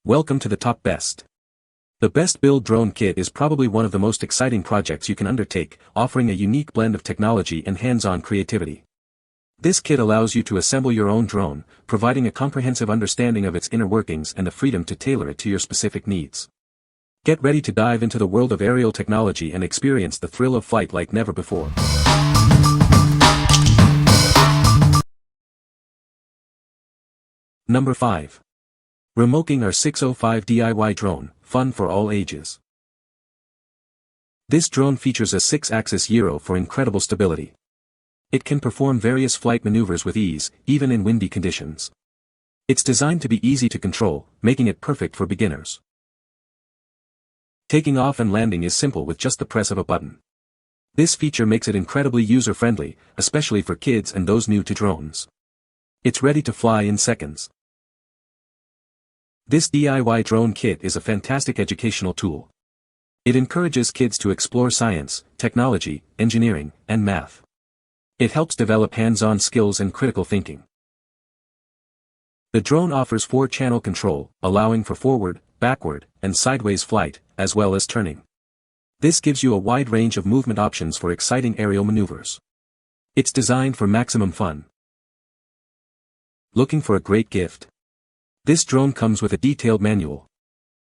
Welcome to the Top Best. The Best Build Drone Kit is probably one of the most exciting projects you can undertake, offering a unique blend of technology and hands-on creativity. This kit allows you to assemble your own drone, providing a comprehensive understanding of its inner workings and the freedom to tailor it to your specific needs. Get ready to dive into the world of aerial technology and experience the thrill of flight like never before. Number 5. REMOKING R605 DIY Drone, fun for all ages. This drone features a 6-axis gyro for incredible stability. It can perform various flight maneuvers with ease, even in windy conditions. It's designed to be easy to control, making it perfect for beginners. Taking off and landing is simple with just the press of a button. This feature makes it incredibly user-friendly, especially for kids and those new to drones. It's ready to fly in seconds. This DIY drone kit is a fantastic educational tool. It encourages kids to explore science, technology, engineering, and math. It helps develop hands-on skills and critical thinking. The drone offers 4-channel control, allowing for forward, backward, and sideways flight, as well as turning. This gives you a wide range of movement options for exciting aerial maneuvers. It's designed for maximum fun. Looking for a great gift? This drone comes with a detailed manual.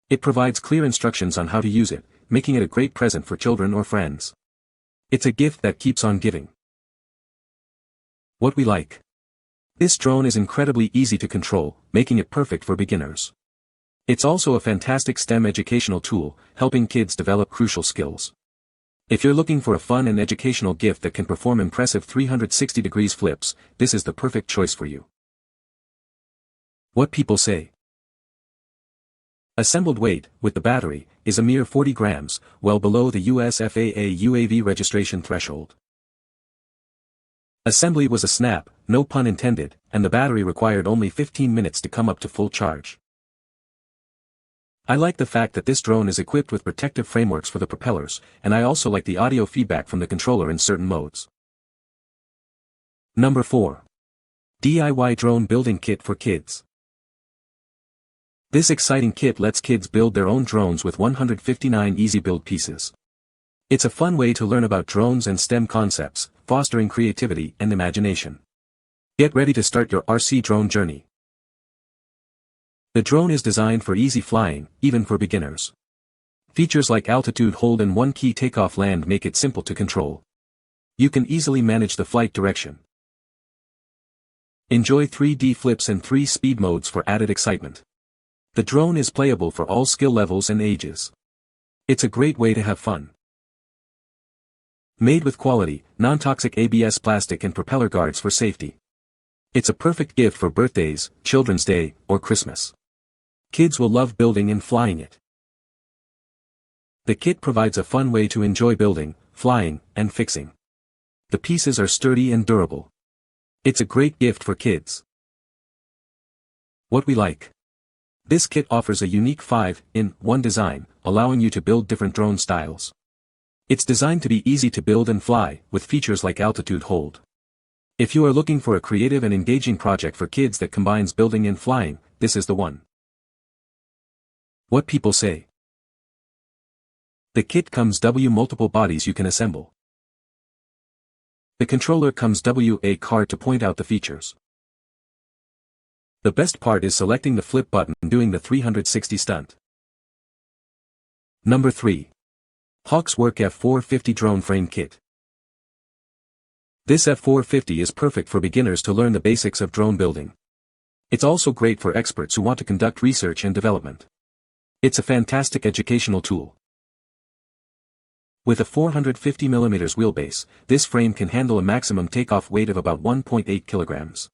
It provides clear instructions on how to use it, making it a great present for children or friends. It's a gift that keeps on giving. What we like. This drone is incredibly easy to control, making it perfect for beginners. It's also a fantastic STEM educational tool, helping kids develop crucial skills. If you're looking for a fun and educational gift that can perform impressive 360-degree flips, this is the perfect choice for you. What people say. Assembled weight, with the battery, is a mere 40 grams, well below the US FAA UAV registration threshold. Assembly was a snap, no pun intended, and the battery required only 15 minutes to come up to full charge. I like the fact that this drone is equipped with protective frameworks for the propellers, and I also like the audio feedback from the controller in certain modes. Number 4. DIY Drone Building Kit for Kids. This exciting kit lets kids build their own drones with 159 easy-build pieces. It's a fun way to learn about drones and STEM concepts, fostering creativity and imagination. Get ready to start your RC drone journey. The drone is designed for easy flying, even for beginners. Features like altitude hold and one-key takeoff land make it simple to control. You can easily manage the flight direction. Enjoy 3D flips and 3 speed modes for added excitement. The drone is playable for all skill levels and ages. It's a great way to have fun. Made with quality, non-toxic ABS plastic and propeller guards for safety. It's a perfect gift for birthdays, Children's Day, or Christmas. Kids will love building and flying it. The kit provides a fun way to enjoy building, flying, and fixing. The pieces are sturdy and durable. It's a great gift for kids. What we like. This kit offers a unique 5-in-1 design, allowing you to build different drone styles. It's designed to be easy to build and fly, with features like altitude hold. If you are looking for a creative and engaging project for kids that combines building and flying, this is the one. What people say. The kit comes multiple bodies you can assemble. The controller comes a card to point out the features. The best part is selecting the flip button and doing the 360 stunt. Number 3. Hawkswork F450 Drone Frame Kit. This F450 is perfect for beginners to learn the basics of drone building. It's also great for experts who want to conduct research and development. It's a fantastic educational tool. With a 450mm wheelbase, this frame can handle a maximum takeoff weight of about 1.8 kilograms.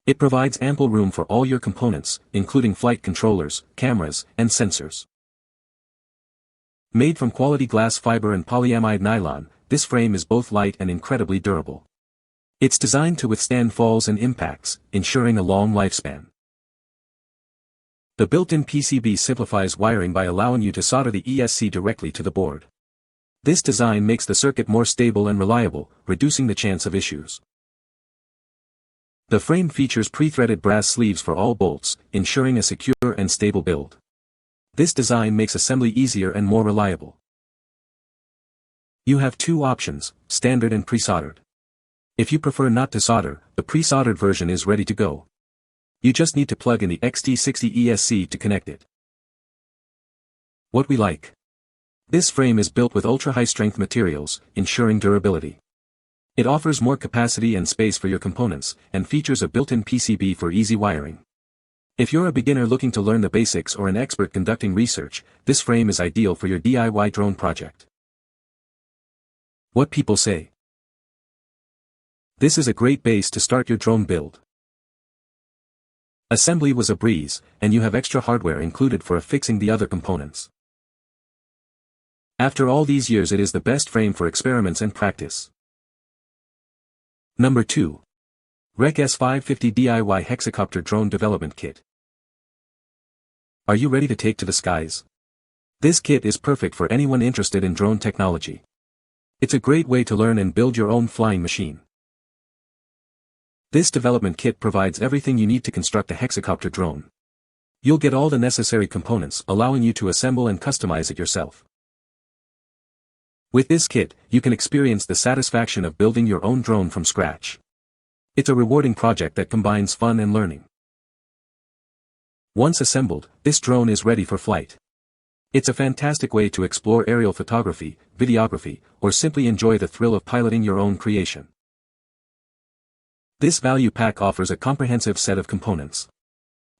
It provides ample room for all your components, including flight controllers, cameras, and sensors. Made from quality glass fiber and polyamide nylon, this frame is both light and incredibly durable. It's designed to withstand falls and impacts, ensuring a long lifespan. The built-in PCB simplifies wiring by allowing you to solder the ESC directly to the board. This design makes the circuit more stable and reliable, reducing the chance of issues. The frame features pre-threaded brass sleeves for all bolts, ensuring a secure and stable build. This design makes assembly easier and more reliable. You have two options, standard and pre-soldered. If you prefer not to solder, the pre-soldered version is ready to go. You just need to plug in the XT60 ESC to connect it. What we like. This frame is built with ultra-high-strength materials, ensuring durability. It offers more capacity and space for your components, and features a built-in PCB for easy wiring. If you're a beginner looking to learn the basics or an expert conducting research, this frame is ideal for your DIY drone project. What people say. This is a great base to start your drone build. Assembly was a breeze, and you have extra hardware included for fixing the other components. After all these years, it is the best frame for experiments and practice. Number 2. REC S550 DIY Hexacopter Drone Development Kit. Are you ready to take to the skies? This kit is perfect for anyone interested in drone technology. It's a great way to learn and build your own flying machine. This development kit provides everything you need to construct a hexacopter drone. You'll get all the necessary components, allowing you to assemble and customize it yourself. With this kit, you can experience the satisfaction of building your own drone from scratch. It's a rewarding project that combines fun and learning. Once assembled, this drone is ready for flight. It's a fantastic way to explore aerial photography, videography, or simply enjoy the thrill of piloting your own creation. This value pack offers a comprehensive set of components.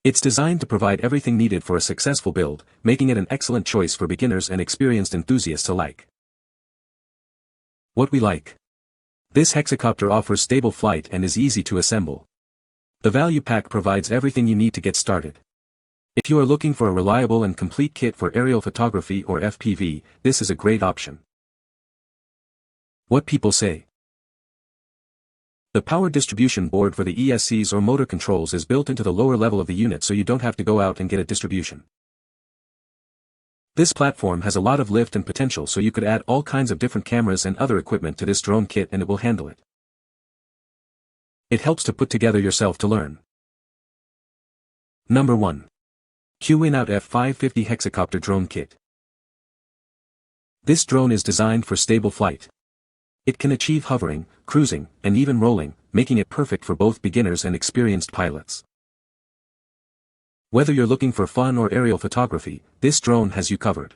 It's designed to provide everything needed for a successful build, making it an excellent choice for beginners and experienced enthusiasts alike. What we like. This hexacopter offers stable flight and is easy to assemble. The value pack provides everything you need to get started. If you are looking for a reliable and complete kit for aerial photography or FPV, this is a great option. What people say. The power distribution board for the ESCs or motor controls is built into the lower level of the unit, so you don't have to go out and get a distribution. This platform has a lot of lift and potential, so you could add all kinds of different cameras and other equipment to this drone kit and it will handle it. It helps to put together yourself to learn. Number 1. QWinOut F550 Hexacopter Drone Kit. This drone is designed for stable flight. It can achieve hovering, cruising, and even rolling, making it perfect for both beginners and experienced pilots. Whether you're looking for fun or aerial photography, this drone has you covered.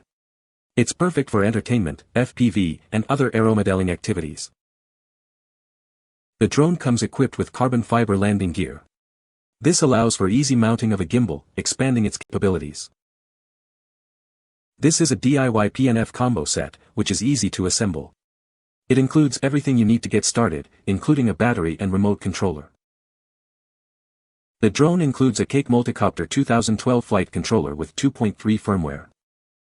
It's perfect for entertainment, FPV, and other aeromodeling activities. The drone comes equipped with carbon fiber landing gear. This allows for easy mounting of a gimbal, expanding its capabilities. This is a DIY PNF combo set, which is easy to assemble. It includes everything you need to get started, including a battery and remote controller. The drone includes a Cake Multicopter 2012 flight controller with 2.3 firmware.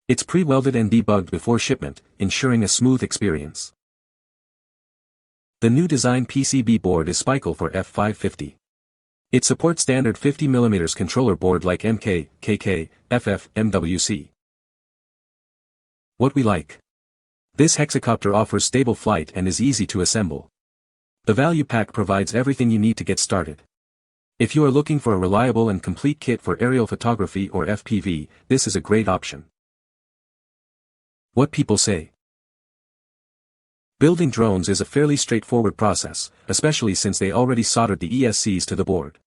It's pre-welded and debugged before shipment, ensuring a smooth experience. The new design PCB board is Spikel for F550. It supports standard 50mm controller board like MK, KK, FF, MWC. What we like. This hexacopter offers stable flight and is easy to assemble. The value pack provides everything you need to get started. If you are looking for a reliable and complete kit for aerial photography or FPV, this is a great option. What people say. Building drones is a fairly straightforward process, especially since they already soldered the ESCs to the board.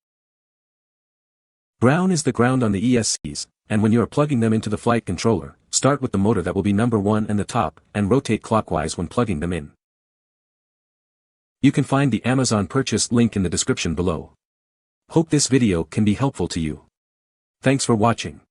Brown is the ground on the ESCs, and when you are plugging them into the flight controller, start with the motor that will be number 1 and the top, and rotate clockwise when plugging them in. You can find the Amazon purchase link in the description below. Hope this video can be helpful to you. Thanks for watching.